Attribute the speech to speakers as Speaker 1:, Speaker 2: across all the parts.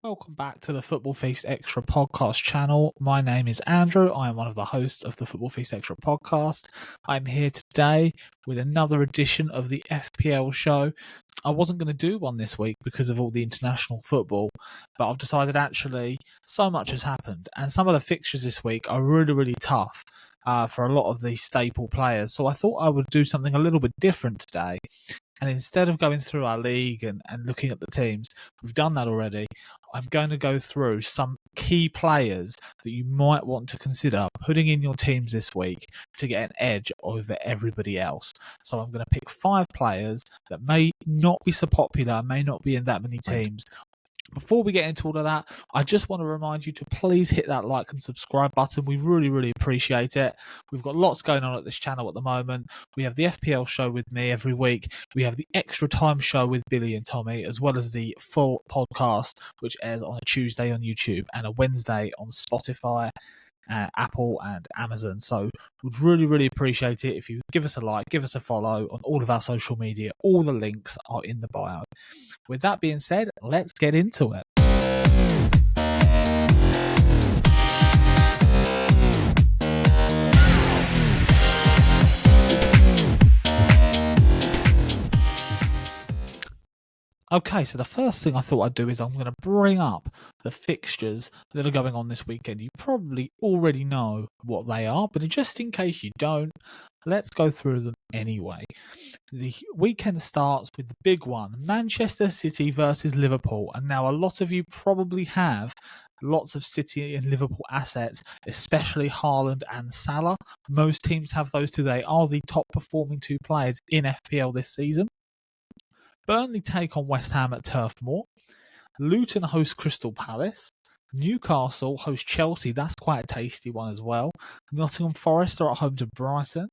Speaker 1: Welcome back to the Football Feast Extra podcast channel. My name is Andrew. I am one of the hosts of the Football Feast Extra podcast. I'm here today with another edition of the FPL show. I wasn't going to do one this week because of all the international football, but I've decided actually so much has happened and some of the fixtures this week are really tough for a lot of the staple players. So I thought I would do something a little bit different today. And instead of going through our league and looking at the teams, we've done that already. I'm going to go through some key players that you might want to consider putting in your teams this week to get an edge over everybody else. So I'm going to pick 5 players that may not be so popular, may not be in that many teams. Before we get into all of that, I just want to remind you to please hit that like and subscribe button. We really appreciate it. We've got lots going on at this channel at the moment. We have the FPL show with me every week. We have the Extra Time show with Billy and Tommy, as well as the full podcast, which airs on a Tuesday on YouTube and a Wednesday on Spotify, Apple and Amazon. So would really appreciate it if you give us a like, give us a follow on all of our social media. All the links are in the bio. With that being said, let's get into it. Okay, so the first thing I thought I'd do is I'm going to bring up the fixtures that are going on this weekend. You probably already know what they are, but just in case you don't, let's go through them anyway. The weekend starts with the big one, Manchester City versus Liverpool. And now a lot of you probably have lots of City and Liverpool assets, especially Haaland and Salah. Most teams have those two. They are the top performing 2 players in FPL this season. Burnley take on West Ham at Turf Moor. Luton host Crystal Palace. Newcastle host Chelsea. That's quite a tasty one as well. Nottingham Forest are at home to Brighton.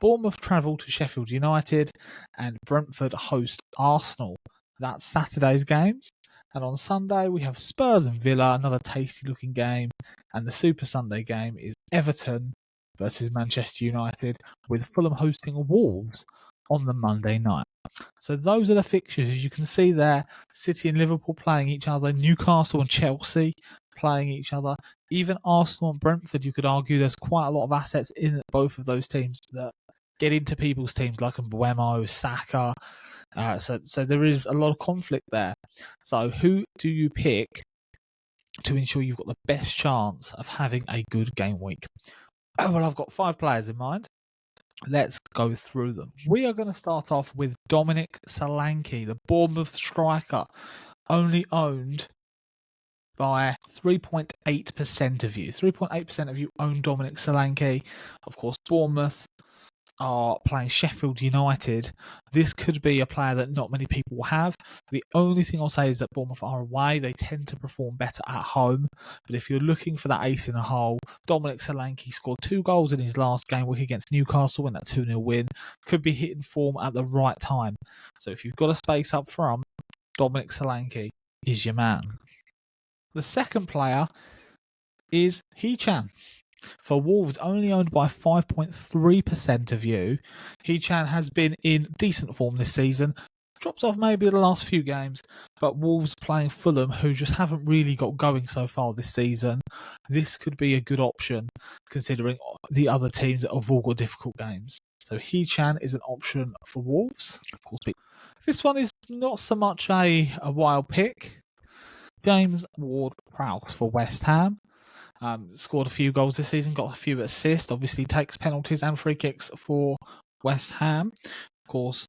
Speaker 1: Bournemouth travel to Sheffield United. And Brentford host Arsenal. That's Saturday's games. And on Sunday, we have Spurs and Villa, another tasty looking game. And the Super Sunday game is Everton versus Manchester United, with Fulham hosting Wolves on the Monday night. So those are the fixtures. As you can see there, City and Liverpool playing each other, Newcastle and Chelsea playing each other. Even Arsenal and Brentford, you could argue there's quite a lot of assets in both of those teams that get into people's teams, like Mbeumo, Saka. So there is a lot of conflict there. So who do you pick to ensure you've got the best chance of having a good game week? Well, I've got 5 players in mind. Let's go through them. We are going to start off with Dominic Solanke, the Bournemouth striker, only owned by 3.8% of you. 3.8% of you own Dominic Solanke. Of course, Bournemouth are playing Sheffield United. This could be a player that not many people have. The only thing I'll say is that Bournemouth are away. They tend to perform better at home. But if you're looking for that ace in a hole, Dominic Solanke scored 2 goals in his last game week against Newcastle in that 2-0 win. Could be hitting form at the right time. So if you've got a space up front, Dominic Solanke is your man. The second player is Hee-Chan. For Wolves, only owned by 5.3% of you. Hee-Chan has been in decent form this season. Dropped off maybe the last few games, but Wolves playing Fulham, who just haven't really got going so far this season. This could be a good option, considering the other teams that have all got difficult games. So Hee-Chan is an option for Wolves. Of course, this one is not so much a wild pick. James Ward-Prowse for West Ham. Scored a few goals this season, got a few assists, obviously takes penalties and free kicks for West Ham. Of course,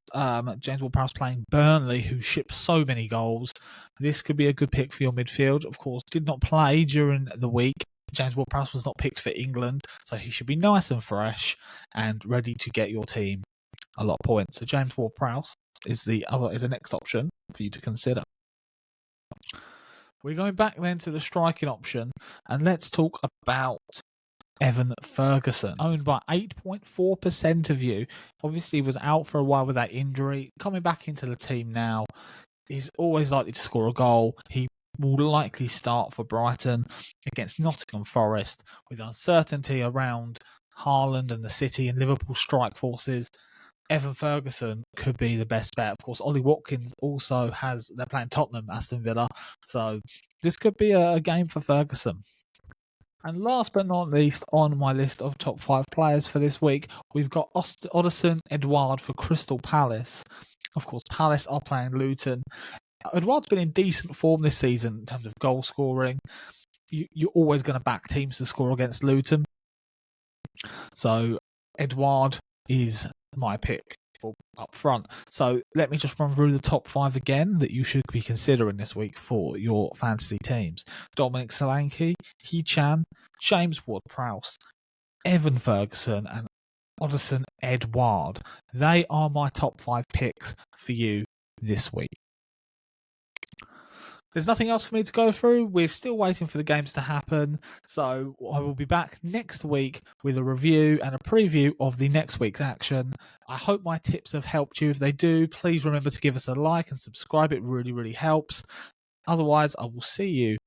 Speaker 1: James Ward-Prowse playing Burnley, who ship so many goals. This could be a good pick for your midfield. Of course, did not play during the week. James Ward-Prowse was not picked for England, so he should be nice and fresh and ready to get your team a lot of points. So James Ward-Prowse is the next option for you to consider. We're going back then to the striking option, and let's talk about Evan Ferguson, owned by 8.4% of you. Obviously, was out for a while with that injury. Coming back into the team now, he's always likely to score a goal. He will likely start for Brighton against Nottingham Forest, with uncertainty around Haaland and the City and Liverpool strike forces. Evan Ferguson could be the best bet. Of course, Ollie Watkins also they're playing Tottenham, Aston Villa. So This could be a game for Ferguson. And last but not least, on my list of top 5 players for this week, we've got Oderson Edouard for Crystal Palace. Of course, Palace are playing Luton. Edouard's been in decent form this season in terms of goal scoring. You're always going to back teams to score against Luton. So Edouard is my pick up front. So let me just run through the top 5 again that you should be considering this week for your fantasy teams. Dominic Solanke, He-Chan, James Ward-Prowse, Evan Ferguson and Oderson Edouard. They are my top 5 picks for you this week. There's nothing else for me to go through. We're still waiting for the games to happen. So I will be back next week with a review and a preview of the next week's action. I hope my tips have helped you. If they do, please remember to give us a like and subscribe. It really, really helps. Otherwise, I will see you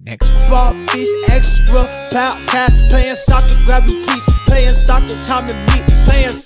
Speaker 1: next week.
Speaker 2: Ball feast, extra, podcast, playing soccer, grab your piece, playing soccer, time to meet, playing soccer.